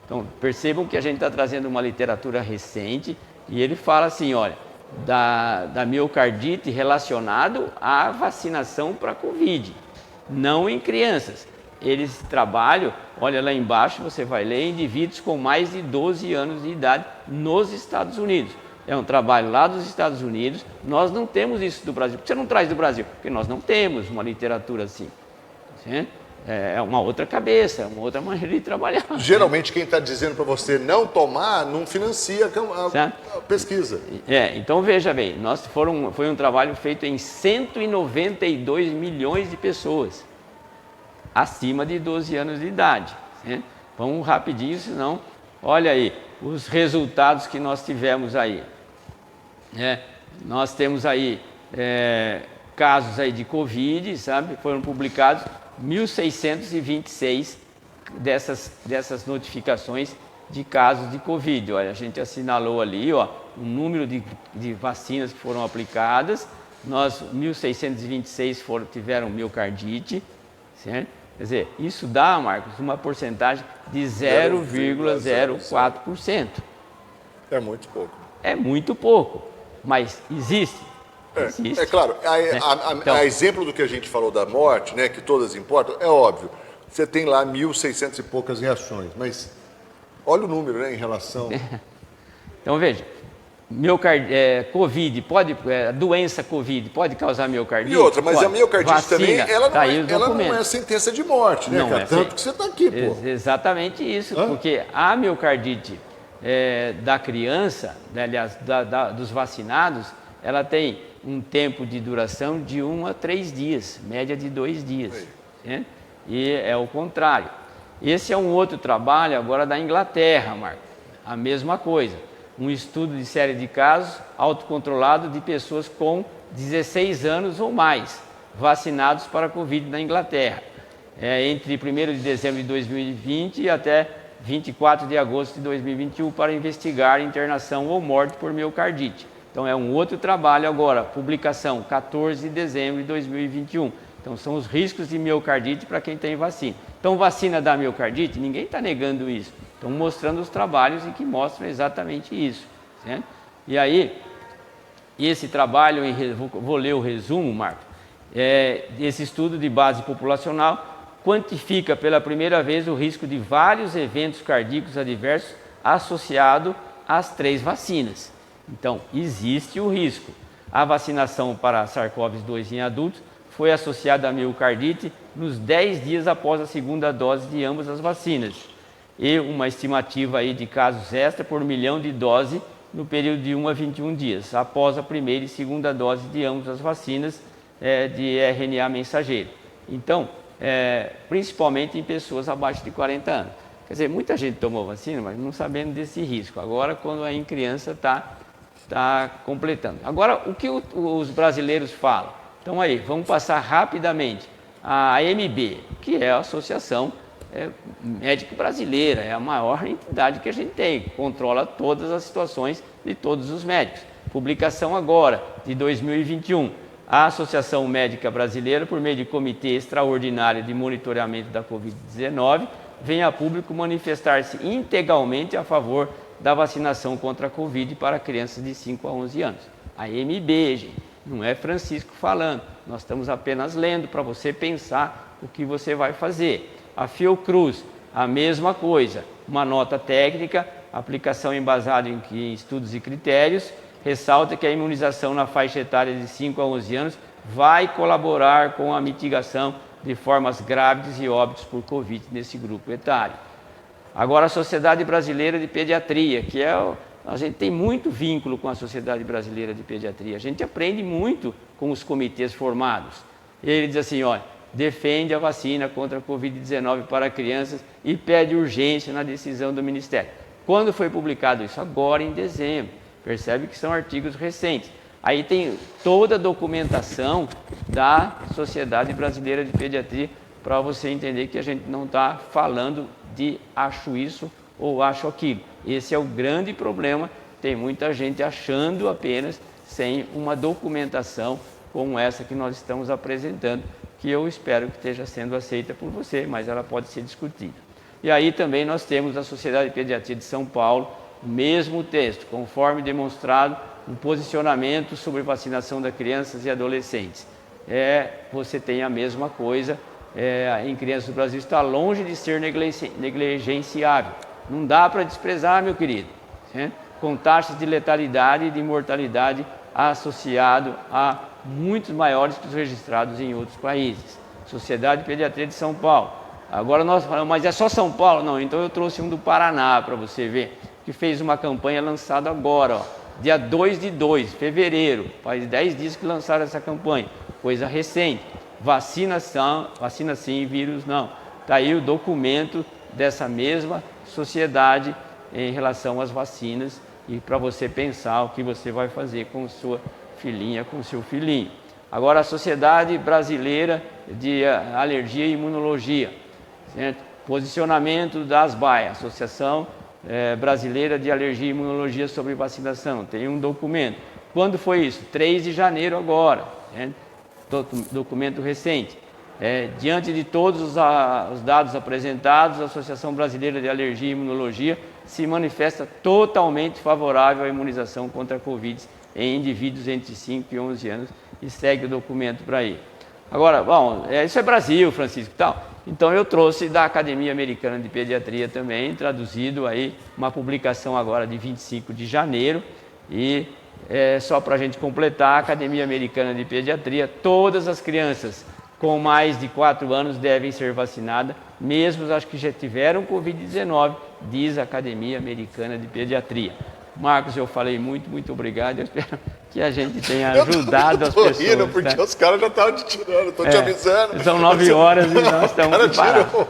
Então, percebam que a gente está trazendo uma literatura recente e ele fala assim, olha, da miocardite relacionado à vacinação para Covid, não em crianças. Eles trabalham, olha lá embaixo, você vai ler, indivíduos com mais de 12 anos de idade nos Estados Unidos. É um trabalho lá dos Estados Unidos, nós não temos isso do Brasil. Por que você não traz do Brasil? Porque nós não temos uma literatura assim. Certo? É uma outra cabeça, é uma outra maneira de trabalhar. Geralmente quem está dizendo para você não tomar, não financia a pesquisa. Então veja bem, foi um trabalho feito em 192 milhões de pessoas acima de 12 anos de idade. Certo? Vamos rapidinho, senão, olha aí, os resultados que nós tivemos aí. Nós temos aí casos aí de Covid, sabe? Foram publicados 1.626 dessas notificações de casos de Covid. Olha, a gente assinalou ali, ó, o número de vacinas que foram aplicadas. 1.626 tiveram miocardite, certo? Quer dizer, isso dá, Marcos, uma porcentagem de 0,04%. É muito pouco. É muito pouco, mas existe. Existe. É claro, a exemplo do que a gente falou da morte, né, que todas importam, é óbvio. Você tem lá 1.600 e poucas reações, mas olha o número, né, em relação... Então, veja, Covid, doença Covid pode causar miocardite? E outra, mas pode. A miocardite Vacina, também, ela não é sentença de morte, né, não cara? Tanto que você está aqui, pô. Exatamente isso, porque a miocardite da criança, né, aliás, dos vacinados, ela tem um tempo de duração de 1 a 3 dias, média de 2 dias. Né? E é o contrário. Esse é um outro trabalho agora da Inglaterra, Marco. A mesma coisa. Um estudo de série de casos autocontrolado de pessoas com 16 anos ou mais, vacinados para a Covid na Inglaterra. Entre 1º de dezembro de 2020 e até 24 de agosto de 2021 para investigar internação ou morte por miocardite. Então, é um outro trabalho agora, publicação 14 de dezembro de 2021. Então, são os riscos de miocardite para quem tem vacina. Então, vacina da miocardite, ninguém está negando isso. Estão mostrando os trabalhos e que mostram exatamente isso. Certo? E aí, esse trabalho, vou ler o resumo, Marco, esse estudo de base populacional quantifica pela primeira vez o risco de vários eventos cardíacos adversos associado às 3 vacinas. Então, existe o risco. A vacinação para SARS-CoV-2 em adultos foi associada à miocardite nos 10 dias após a segunda dose de ambas as vacinas. E uma estimativa aí de casos extra por milhão de doses no período de 1 a 21 dias, após a primeira e segunda dose de ambas as vacinas de RNA mensageiro. Então, principalmente em pessoas abaixo de 40 anos. Quer dizer, muita gente tomou vacina, mas não sabendo desse risco. Agora, quando a criança está completando. Agora, o que os brasileiros falam? Então, aí, vamos passar rapidamente. A AMB, que é a Associação Médica Brasileira, é a maior entidade que a gente tem, controla todas as situações de todos os médicos. Publicação agora, de 2021. A Associação Médica Brasileira, por meio de Comitê Extraordinário de Monitoramento da Covid-19, vem a público manifestar-se integralmente a favor da vacinação contra a Covid para crianças de 5 a 11 anos. A AMB, gente, não é Francisco falando, nós estamos apenas lendo para você pensar o que você vai fazer. A Fiocruz, a mesma coisa, uma nota técnica, aplicação embasada em estudos e critérios, ressalta que a imunização na faixa etária de 5 a 11 anos vai colaborar com a mitigação de formas graves e óbitos por Covid nesse grupo etário. Agora, a Sociedade Brasileira de Pediatria, que a gente tem muito vínculo com a Sociedade Brasileira de Pediatria, a gente aprende muito com os comitês formados. Ele diz assim, olha, defende a vacina contra a Covid-19 para crianças e pede urgência na decisão do Ministério. Quando foi publicado isso? Agora, em dezembro. Percebe que são artigos recentes. Aí tem toda a documentação da Sociedade Brasileira de Pediatria para você entender que a gente não está falando de acho isso ou acho aquilo. Esse é o grande problema. Tem muita gente achando apenas sem uma documentação como essa que nós estamos apresentando, que eu espero que esteja sendo aceita por você, mas ela pode ser discutida. E aí também nós temos a Sociedade de Pediatria de São Paulo, o mesmo texto, conforme demonstrado, um posicionamento sobre vacinação das crianças e adolescentes. Você tem a mesma coisa, em crianças do Brasil está longe de ser negligenciável. Não dá para desprezar, meu querido, com taxas de letalidade e de mortalidade associado a muitos maiores que os registrados em outros países. Sociedade de Pediatria de São Paulo. Agora nós falamos, mas é só São Paulo? Não, então eu trouxe um do Paraná para você ver, que fez uma campanha lançada agora, dia 2/2, fevereiro, faz 10 dias que lançaram essa campanha, coisa recente, vacina sim, vírus não. Está aí o documento dessa mesma sociedade em relação às vacinas e para você pensar o que você vai fazer com sua filhinha, com seu filhinho. Agora, a Sociedade Brasileira de Alergia e Imunologia, certo? Posicionamento da ASBAI, Associação Brasileira de Alergia e Imunologia sobre Vacinação, tem um documento. Quando foi isso? 3 de janeiro agora, documento recente. Diante de todos os dados apresentados, a Associação Brasileira de Alergia e Imunologia se manifesta totalmente favorável à imunização contra a Covid em indivíduos entre 5 e 11 anos e segue o documento para aí. Agora, bom, isso é Brasil, Francisco, e tal. Então eu trouxe da Academia Americana de Pediatria também, traduzido aí, uma publicação agora de 25 de janeiro. E só para a gente completar, a Academia Americana de Pediatria, todas as crianças com mais de 4 anos devem ser vacinadas, mesmo as que já tiveram Covid-19, diz a Academia Americana de Pediatria. Marcos, eu falei muito obrigado. Eu espero que a gente tenha ajudado as pessoas. Eu tô rindo porque os caras já estavam te tirando, estou te avisando. São 9 horas e nós estamos parados.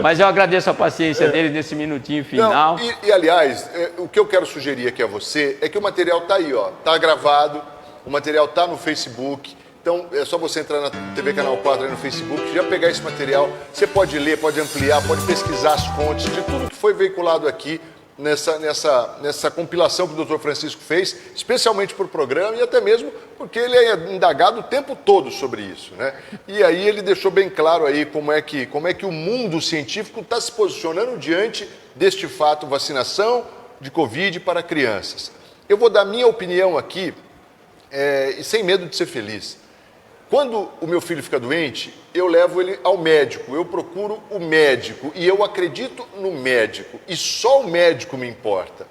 Mas eu agradeço a paciência deles nesse minutinho final. Não, e aliás, o que eu quero sugerir aqui a você é que o material está aí, está gravado, o material está no Facebook. Então, é só você entrar na TV Canal 4 aí no Facebook, já pegar esse material. Você pode ler, pode ampliar, pode pesquisar as fontes de tudo que foi veiculado aqui. nessa compilação que o Dr. Francisco fez, especialmente para o programa e até mesmo porque ele é indagado o tempo todo sobre isso, né? E aí ele deixou bem claro aí como é que o mundo científico está se posicionando diante deste fato, vacinação de Covid para crianças. Eu vou dar minha opinião aqui, e sem medo de ser feliz. Quando o meu filho fica doente, eu levo ele ao médico, eu procuro o médico e eu acredito no médico e só o médico me importa.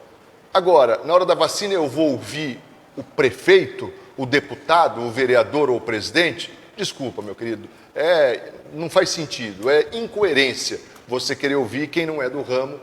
Agora, na hora da vacina eu vou ouvir o prefeito, o deputado, o vereador ou o presidente? Desculpa, meu querido, não faz sentido, é incoerência você querer ouvir quem não é do ramo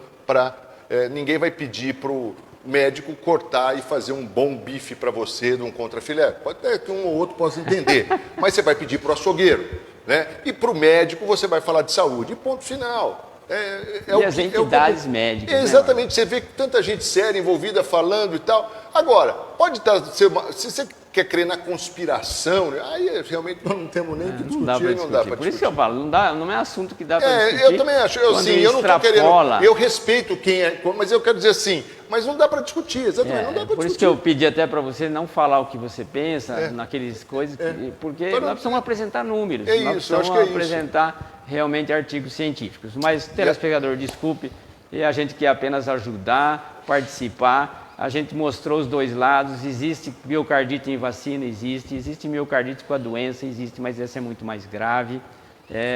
ninguém vai pedir para o médico cortar e fazer um bom bife para você de um contrafilé. Pode ter que um ou outro possa entender, mas você vai pedir para o açougueiro, né? E para o médico você vai falar de saúde, e ponto final. E as entidades médicas. Exatamente, você vê que tanta gente séria envolvida falando e tal. Agora, pode ser se você quer crer na conspiração, aí realmente nós não temos nem o que discutir, não dá para discutir. Por isso que eu falo, não é assunto que dá para discutir. Eu também acho, eu não estou querendo, eu respeito quem é, mas eu quero dizer assim, mas não dá para discutir, exatamente, não dá para discutir. Por isso que eu pedi até para você não falar o que você pensa naqueles coisas, porque nós precisamos apresentar números, nós precisamos apresentar realmente artigos científicos. Mas, telespectador, desculpe, a gente quer apenas ajudar, participar. A gente mostrou os dois lados, existe miocardite em vacina, existe miocardite com a doença, existe, mas essa é muito mais grave.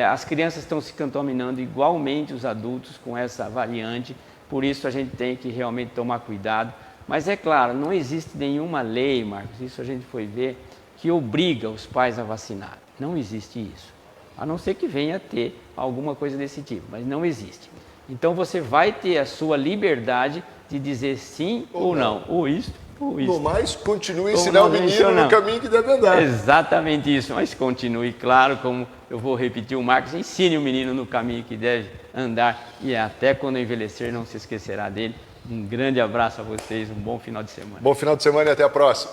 As crianças estão se contaminando igualmente os adultos com essa variante, por isso a gente tem que realmente tomar cuidado. Mas é claro, não existe nenhuma lei, Marcos, isso a gente foi ver, que obriga os pais a vacinar. Não existe isso, a não ser que venha a ter alguma coisa desse tipo, mas não existe. Então você vai ter a sua liberdade de dizer sim ou não, ou isso, ou isso. No mais, continue a ensinar o menino no caminho que deve andar. Exatamente isso, mas continue, claro, como eu vou repetir o Marcos, ensine o menino no caminho que deve andar e até quando envelhecer não se esquecerá dele. Um grande abraço a vocês, um bom final de semana. Bom final de semana e até a próxima.